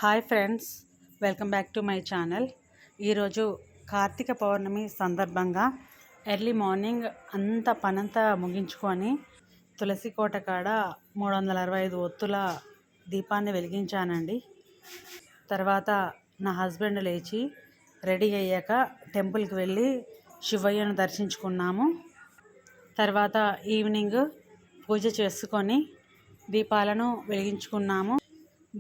Hi friends, welcome back to my channel. ఈరోజు కార్తీక పౌర్ణమి సందర్భంగా early morning పనంతా ముగించుకొని తులసి కోట కాడ 365 ఒత్తుల దీపాన్ని వెలిగించానండి. తర్వాత నా హస్బెండ్ లేచి రెడీ అయ్యాక టెంపుల్కి వెళ్ళి శివయ్యను దర్శించుకున్నాము. తర్వాత ఈవినింగ్ పూజ చేసుకొని దీపాలను వెలిగించుకున్నాము.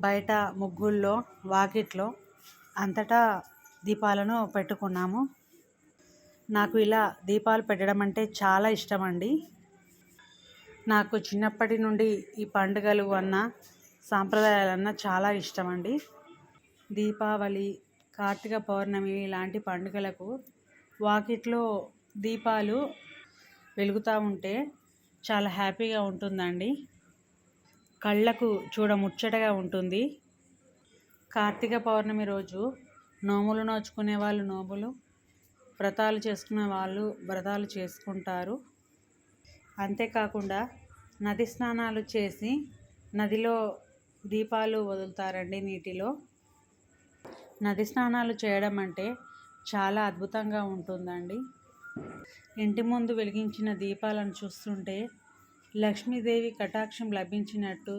బయట ముగ్గుల్లో, వాకిట్లో అంతటా దీపాలను పెట్టుకున్నాము. నాకు ఇలా దీపాలు పెట్టడం అంటే చాలా ఇష్టం అండి. నాకు చిన్నప్పటి నుండి ఈ పండుగలు సాంప్రదాయాలన్నా చాలా ఇష్టం అండి. దీపావళి, కార్తీక పౌర్ణమి ఇలాంటి పండుగలకు వాకిట్లో దీపాలు వెలుగుతూ ఉంటే చాలా హ్యాపీగా ఉంటుందండి. కళ్ళకు చూడముచ్చటగా ఉంటుంది. కార్తీక పౌర్ణమి రోజు నోములు నోచుకునే వాళ్ళు నోములు, వ్రతాలు చేసుకునే వాళ్ళు వ్రతాలు చేసుకుంటారు. అంతేకాకుండా నది స్నానాలు చేసి నదిలో దీపాలు వదులుతారండి. నీటిలో నది స్నానాలు చేయడం అంటే చాలా అద్భుతంగా ఉంటుందండి. ఇంటి ముందు వెలిగించిన దీపాలను చూస్తుంటే లక్ష్మీదేవి కటాక్షం లభించినట్టు,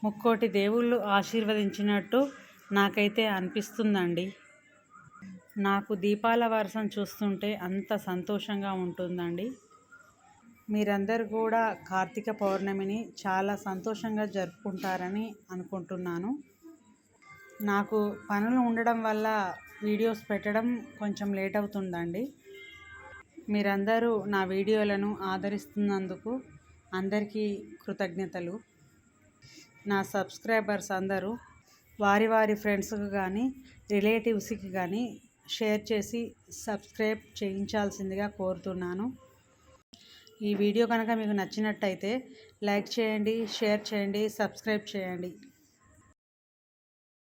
ముక్కోటి దేవుళ్ళు ఆశీర్వదించినట్టు నాకైతే అనిపిస్తుందండి. నాకు దీపాల వర్షం చూస్తుంటే అంత సంతోషంగా ఉంటుందండి. మీరందరూ కూడా కార్తీక పౌర్ణమిని చాలా సంతోషంగా జరుపుకుంటారని అనుకుంటున్నాను. నాకు పనులు ఉండడం వల్ల వీడియోస్ పెట్టడం కొంచెం లేట్ అవుతుందండి. మీరందరూ నా వీడియోలను ఆదరిస్తున్నందుకు అందరికీ కృతజ్ఞతలు. నా సబ్స్క్రైబర్స్ అందరూ వారి ఫ్రెండ్స్కి కానీ రిలేటివ్స్కి కానీ షేర్ చేసి సబ్స్క్రైబ్ చేయించాల్సిందిగా కోరుతున్నాను. ఈ వీడియో కనుక మీకు నచ్చినట్టయితే లైక్ చేయండి, షేర్ చేయండి, సబ్స్క్రైబ్ చేయండి.